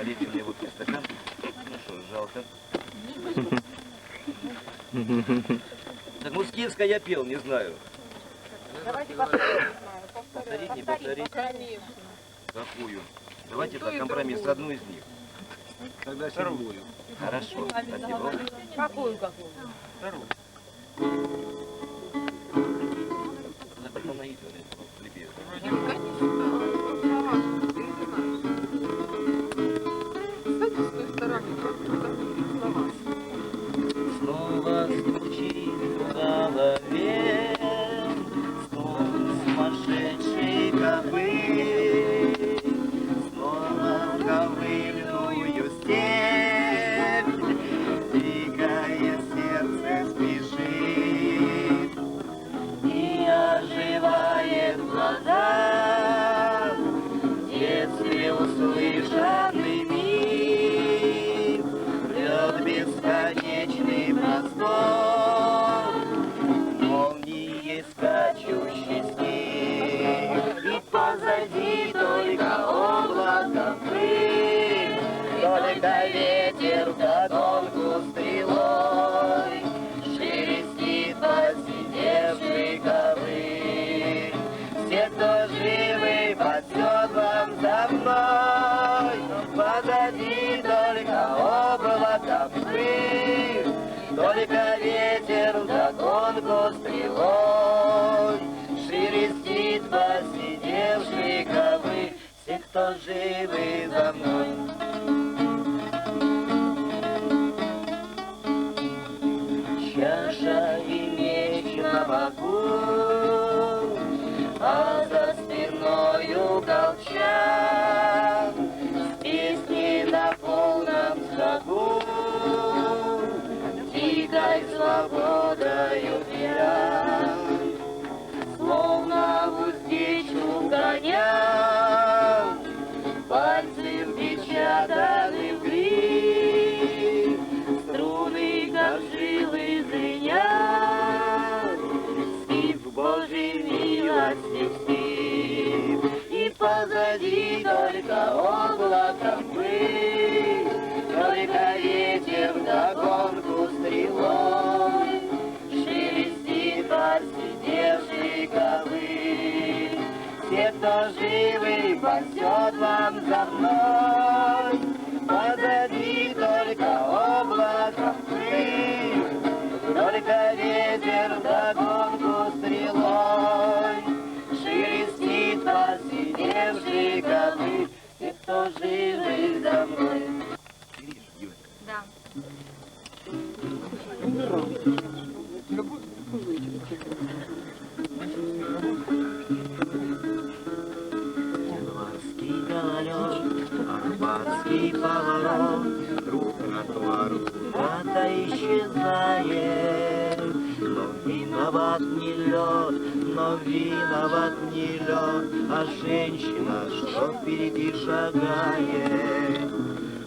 налейте мне водки стакан. Ну что, жалко. Так Мускинская я пел, не знаю. Давайте повторим. Повторить, не повторить? Конечно. Какую? Давайте так, компромисс, одну из них. Тогда вторую. Хорошо. Спасибо. Какую? Вторую. Снова стучит в голове стон сумасшедшей кобылы. Снова в ковыльную степь дикое сердце спешит и оживает в глазах в детстве услышанный миг. Прет бесконечный простор, молнией скачущий снег, и позади только облако пыль, только ветер вдогонку стрелой шелестит посидевший ковыль. Все, кто живы, пасет вам за мной, позади только облако пыль, только ветер вдогонку стрелой шелестит посидевший ковыль. Все, кто живы, за мной. Чаша и меч на боку, а за спиною колчан, с песней на полном скаку, дикой свободою пьян, словно в уздечку коня, пальцем впечатаны в гриф, струны, как жилы, звенят, спит Божьей милости стих, и позади только облако пыль, только ветер вдогонку стрелой шелестит посидевший ковыль. Все, кто живы, пасет вам за мной, позади только облако пыль, только ветер вдогонку стрелой шелестит посидевший ковыль. Все, кто живы, за мной. Да. Арбатский гололед, арбатский поворот, друг тротуару куда-то исчезает. Но виноват не лед, но виноват не лед, а женщина, что впереди шагает.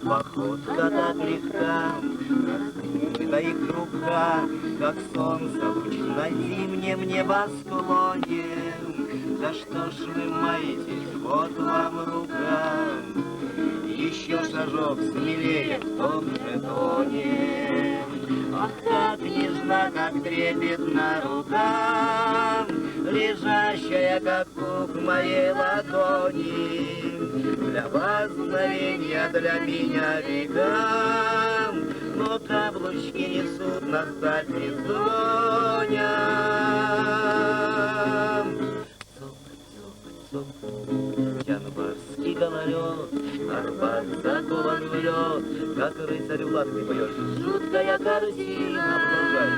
Походка так легка, раскрыта их рука, как солнце луч на зимнем небосклоне. Да что ж вы маетесь, вот вам рука, еще шажок смелее в том же тоне. Ах, как нежна, как трепетна рука, лежащая, как пух моей ладони. Для вас мгновенья, для меня века, но каблучки несут на сталь звонят. Январский гололед, Арбат закован в лед, как рыцарь в латке поет. Жуткая картина, продолжай.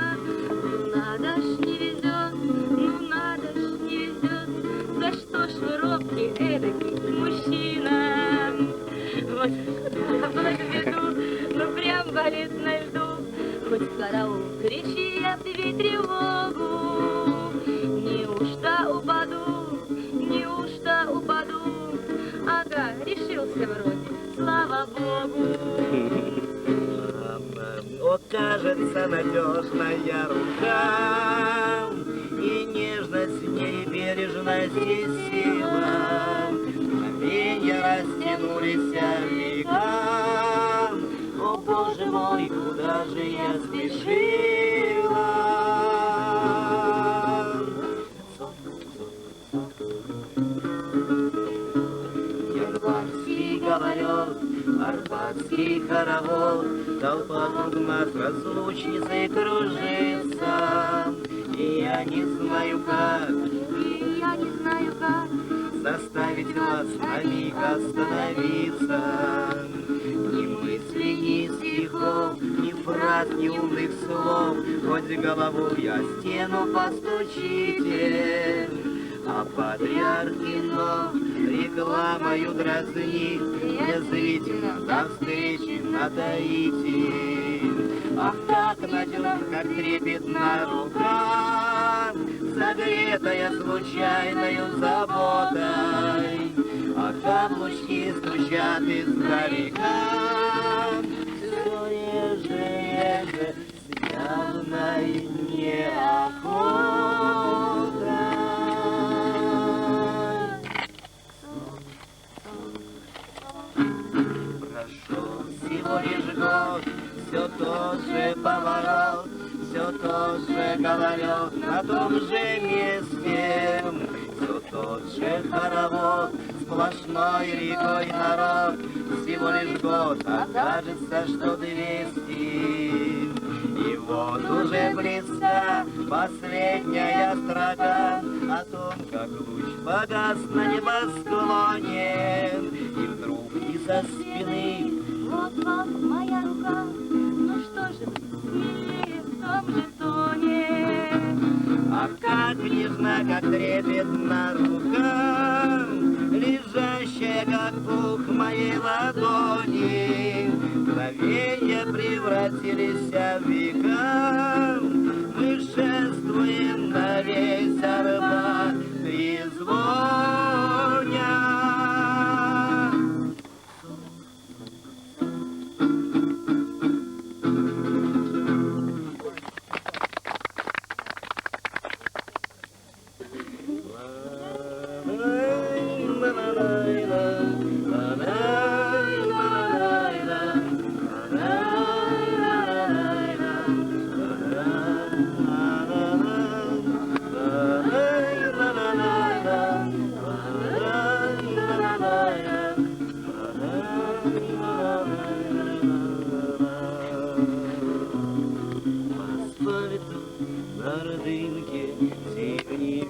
Надо ж не везет, ну надо ж не везет, за что ж вы робкий эдакий мужчина? Вот в виду, ну прям болит на льду, хоть в караул кричи, объяви тревогу. Неужто упаду, неужто упаду? Ага, решился вроде, слава Богу. О, кажется, надежная рука, и нежность в ней, бережность и сила. Мгновенья растянулись в века. мой, куда же я спешила? Ерванский говорят, арбатский хоровод, толпа круг нас разлучницей кружится. И я не знаю как, заставить вас на миг остановиться. Ни мысли, ни стихов, ни фраз, ни умных слов, хоть головой о стену постучите. А патриарх кино рекламою дразнит, язвительно до встречи на Таити. Ах, так надежда, как трепетна рука, согретая случайною заботой. А каблучки стучат издалека, все реже с явной неохотой. Прошел всего лишь год, все тот же поворот, все тот же говорят на том же месте, все тот же хоровод, сплошной рекой народ, всего лишь год, а кажется, что 200. И вот уже близка последняя строка о том, как луч погас на небосклоне, и вдруг из-за спины вот вам моя рука, ну что же, смелее в том же тоне. Ах, как нежна, как трепетна рука, лежащая, как пух моей ладони. Мгновенья превратились в века, мы шествуем на весь Арбат трезвоня.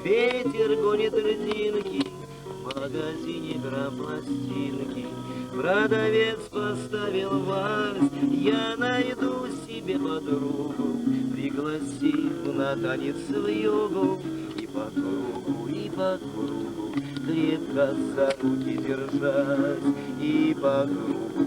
Ветер гонит резинки, в магазине грампластинки. Продавец поставил вальс, я найду себе подругу, пригласив на танец в югу. И по кругу, крепко за руки держась. И по кругу,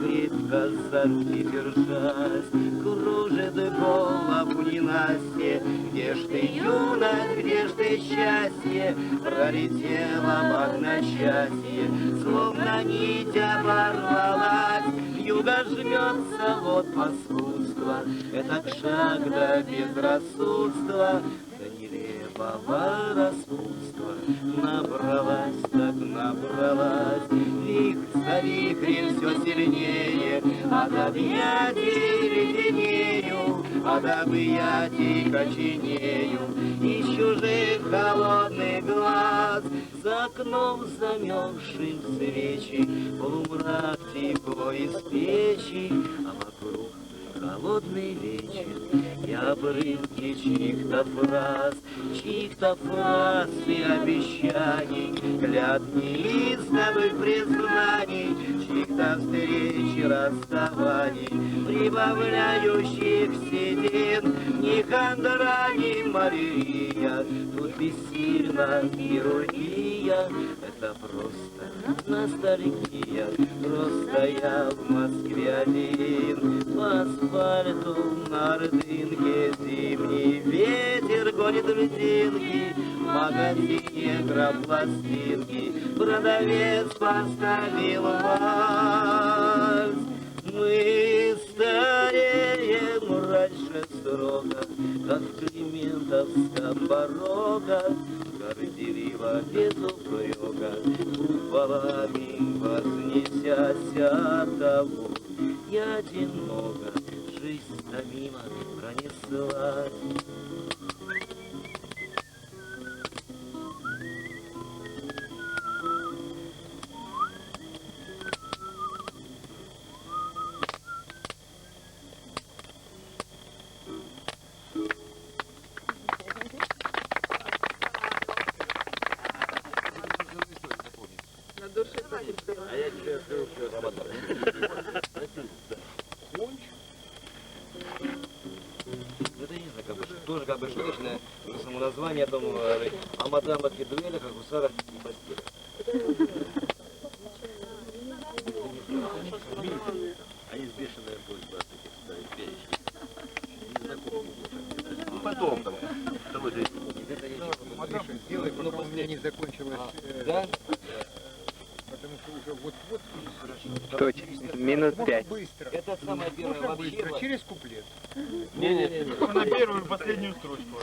крепко за руки держась. Кружит голову ненастье, где ж ты, юность, где ж ты, счастье? Пролетела в одночасье, словно нить оборвалась. Вьюга жмется, вот паскудство, это шаг до безрассудства, до нелепого распутства. Набралась, так набралась, вихрь за вихрем все сильнее, от объятий леденею, от объятий коченею. Из чужих холодных глаз, за окном замерзшим свечи, полумрак тепло из печи, а вокруг холодный вечер и обрывки чьих-то фраз и обещаний, клятв неистовых признаний, чьих-то встреч и расставаний, прибавляющих седин, ни хандра, ни малярия, тут бессильна хирургия, это просто ностальгия. Просто я в Москве один, по асфальту на ордынке, зимний ветер гонит резинки, в магазине грампластинки продавец поставил вальс. Мы стареем раньше срока, как в климентовском барокко, горделиво без упрека, куполами вознесясь от того, и одиноко жизнь-то мимо пронеслась. А я тебе скажу, что это Амадар. Это не знаю, как бы, тоже как бы шуточное, уже само название, я думаю, Амадам от дуэля, как гусара и постели. Они с бешеной просьбой ставить перечень. Не знакомы. Ну, потом там. Второй день. Это я Миша, сделай, пока у меня не закончилось, Да? потому что уже вот-вот. Точно, минут Можно 5. быстро. Это самое первое Можно вообще. быстро, через куплет. Не-не-не. На первую и последнюю строчку.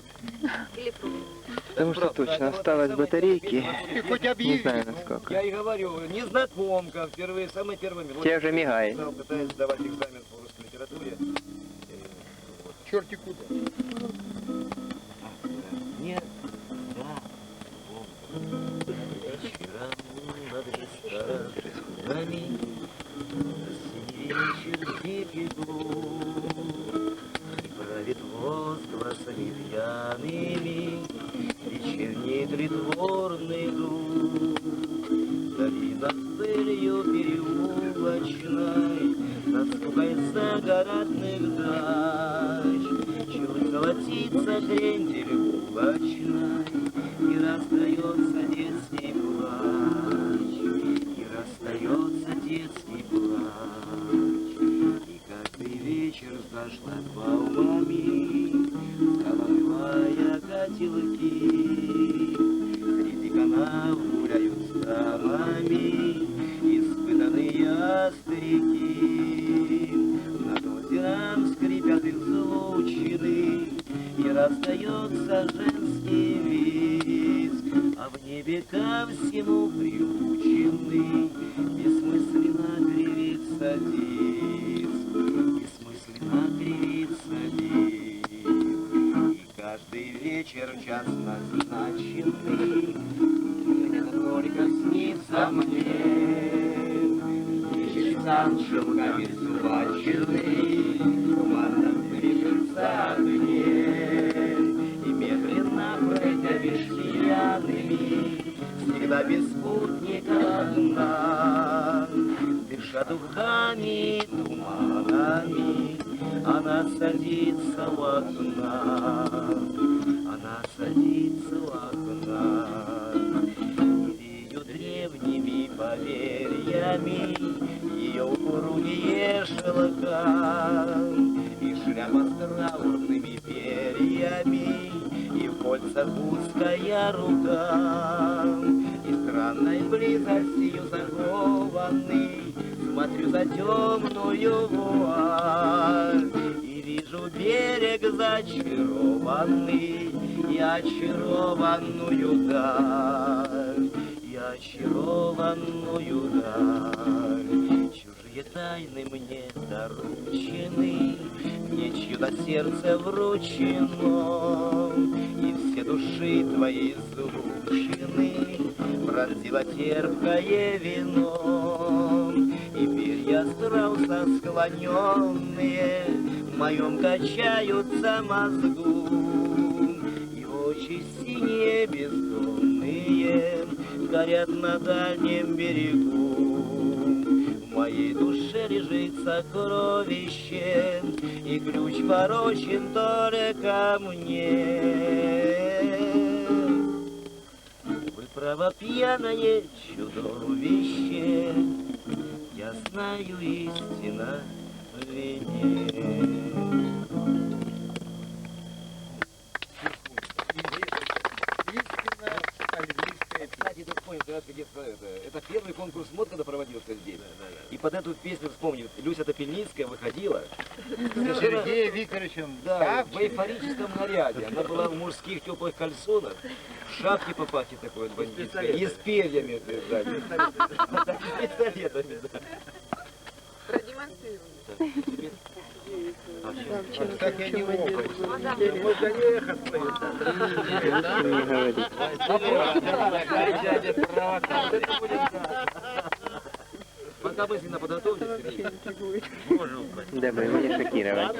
Или пробуем. Потому что точно осталось батарейки. Ты хоть Не объяви. знаю насколько. Я и говорю, незнакомка, впервые, самый первый мелодия. Те уже мигает. Пытаюсь сдавать экзамен по русской литературе. Черти куда. Нет, да, вечером над ресторанами синий вечер дикий гул, и правит возгласами пьяными вечерний притворный дух. Вдали над пылью переулочной, над скукой загородных дач, чуть золотится крендель булочной, и раздается детский плач, и раздается детский плач. И каждый вечер за шлагбаумами, заломывая котелки, среди канав гуляют с дамами испытанные старики. Над озером скрипят излучины, и раздается женский визг, а в небе ко всему приученный бессмысленно кривится диск, бессмысленно кривится диск. И каждый вечер час назначенный, где-то только снится мне вечерцам шелками сумаченный, туманно движется огне, и медленно пройдя пьяными, всегда без спутника одна, дыша духами и туманами, она садится у окна, она садится у окна. И ее древними поверьями ее упругие шелка, и шляпа с траурными перьями, и в кольцах узкая рука, и странной близостью закованный смотрю за темную вуаль, и вижу берег зачарованный, и очарованную даль, и очарованную даль. Чужие тайны мне доручены, мне чье-то сердце вручено, и все души твои излучены пронзило терпкое вино, и перья страуса склоненные в моем качаются мозгу, и очи синие бездонные горят на дальнем берегу. В моей душе лежит сокровище, и ключ порочен только мне. Вы право пьяное чудовище, я знаю истина в вине. Кстати, ты вспомнил, это первый конкурс мод, когда проводился здесь. И под эту песню вспомнил, Люся Топельницкая выходила. Совершенно, Сергеем Викторовичем да, в Савченко. эйфорическом наряде. Она была в мужских теплых кальсонах, в шапке папахи такой вот бандитской, и с перьями сзади. С пистолетами, да. Продемонстрировали. Так я не могу. Не говори. Пока мысленно подготовьтесь, Дабы его не шокировать.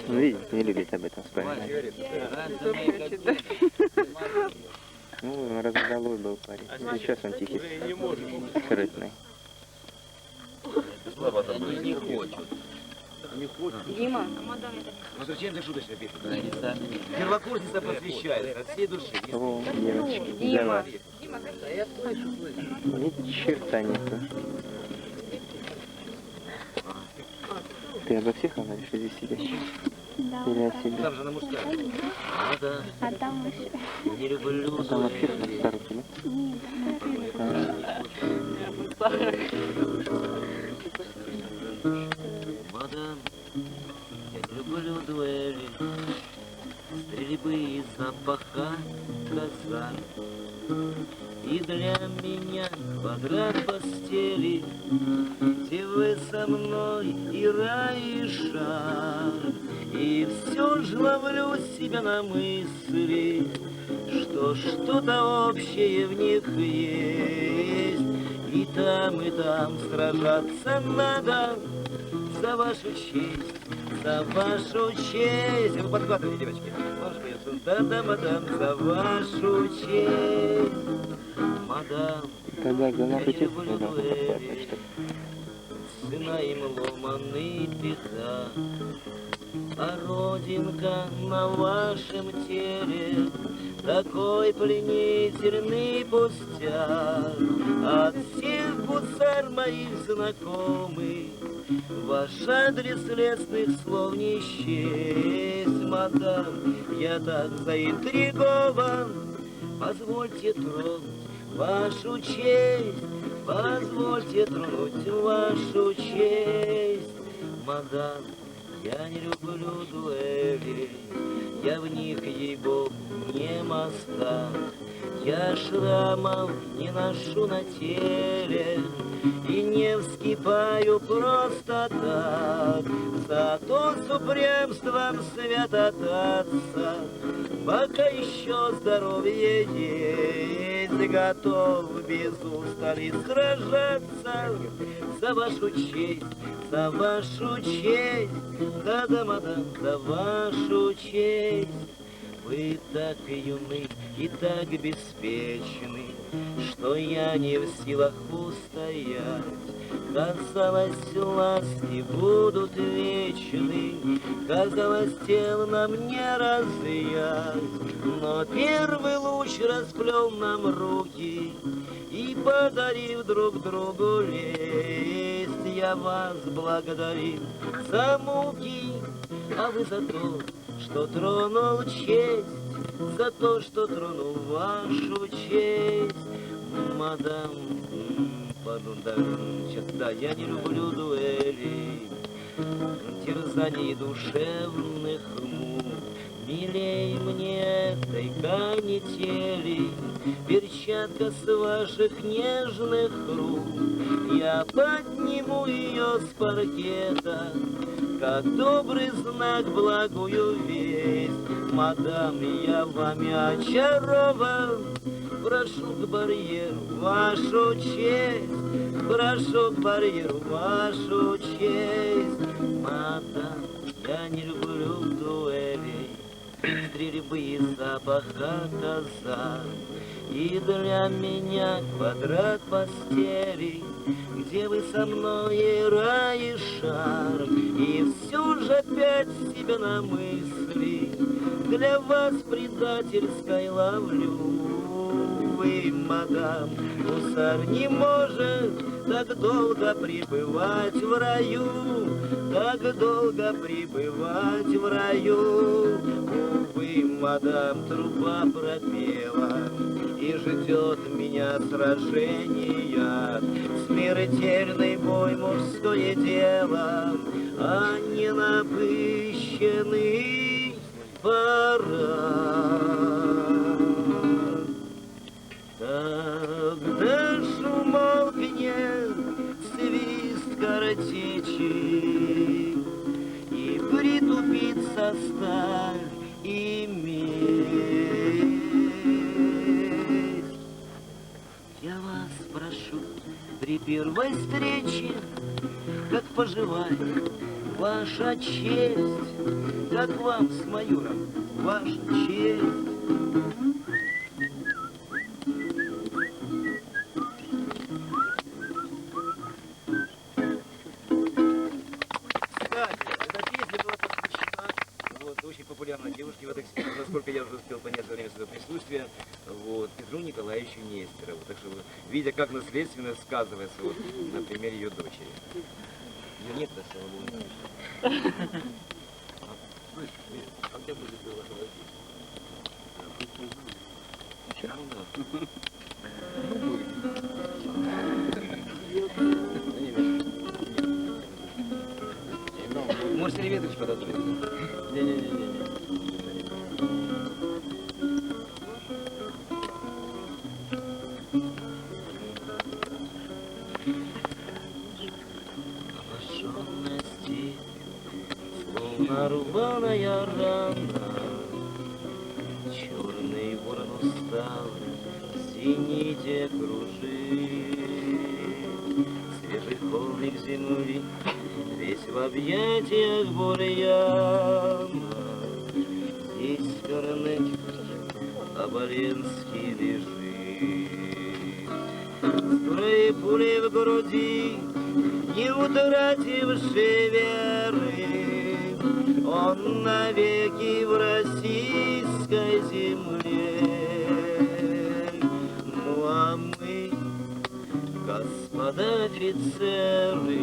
Ну, видите, не любит об этом вспоминать. Ну, он разговорный был парень. Сейчас он тихий, скрытный. Слабо там были. не хочет. Дима. Ну зачем ты шуточно пишешь? Первокурсница посвящает от всей души. О, девочки, для вас. Ни черта нету. Ты обо всех говоришь, здесь сидящих? Да. Или о себе? Там же на мужская. А, да. А там еще... Не люблю. А там вообще на старухе, да? Нет, Мадам, я не люблю дуэли, стрельбы и запаха казан. И для меня квадрат постели, где вы со мной и рай, и шар. И все же ловлю себя на мысли, что что-то общее в них есть. И там сражаться надо за вашу честь, за вашу честь. Вы подхватывайте, девочки. Да-да, мадам, за вашу честь. Мадам, Когда я глава не хотел, люблю тогда дуэли, цена им ломаный пята. А родинка на вашем теле такой пленительный пустяк. От всех гусар моих знакомых ваш адрес лестных слов не счесть. Мадам, я так заинтригован, позвольте тронуть вашу честь, позвольте тронуть вашу честь. Мадам, я не люблю дуэли, я в них, ей-богу, не мастак. Я шрамов не ношу на теле и не вскипаю просто так. Зато с упрямством святотатца, пока еще здоровье есть, готов без устали сражаться за вашу честь, за вашу честь. Да-да, мадам, за вашу честь. Вы так юны и так беспечны, что я не в силах устоять. Казалось, ласки будут вечны, казалось, тел нам не разъять. Но первый луч расплел нам руки, и, подарив друг другу лесть, я вас благодарю за муки, а вы за то, что тронул честь, за то, что тронул вашу честь. Мадам, сейчас, да, я не люблю дуэли, терзаний душевных мук. Милей мне этой канители перчатка с ваших нежных рук. Я подниму ее с паркета, как добрый знак, благую весть. Мадам, я вами очарован, прошу к барьеру вашу честь, прошу к барьеру вашу честь. Мадам, я не люблю дуэли, стрельбы и запаха казан. И для меня квадрат постели, где вы со мной и рай, и шар. И все же опять себя на мысли для вас предательской ловлю. Вы, мадам, гусар не может так долго пребывать в раю, так долго пребывать в раю. Увы, мадам, труба пропела, и ждет меня сражение, смертельный бой, мужское дело, а не напыщенный парад. Когда ж умолкнет свист королевы, быстротечи, и притупится сталь и медь. Я вас прошу при первой встрече, как поживает ваша честь, как вам с майором ваша честь. Кстати, эта песня была посвящена очень популярной девушке в этой сфере, насколько я уже успел понять за время своего присутствия, Петру Николаевичу Нестерову. Так что, видя, как наследственность сказывается на примере ее дочери. Ее нет, да, слава Богу. А где будет ваша родитель? Может, Сергей Викторович подозрит? Не-не-не. Обожженности, словно рваная рана, черный ворон устал в зените кружит. Свежий холмик земли, весь в объятиях бурьяна. Здесь Корнет Оболенский лежит, с турой пулей в груди, не утративший веры, он навеки в российской земле. Ну а мы, господа офицеры,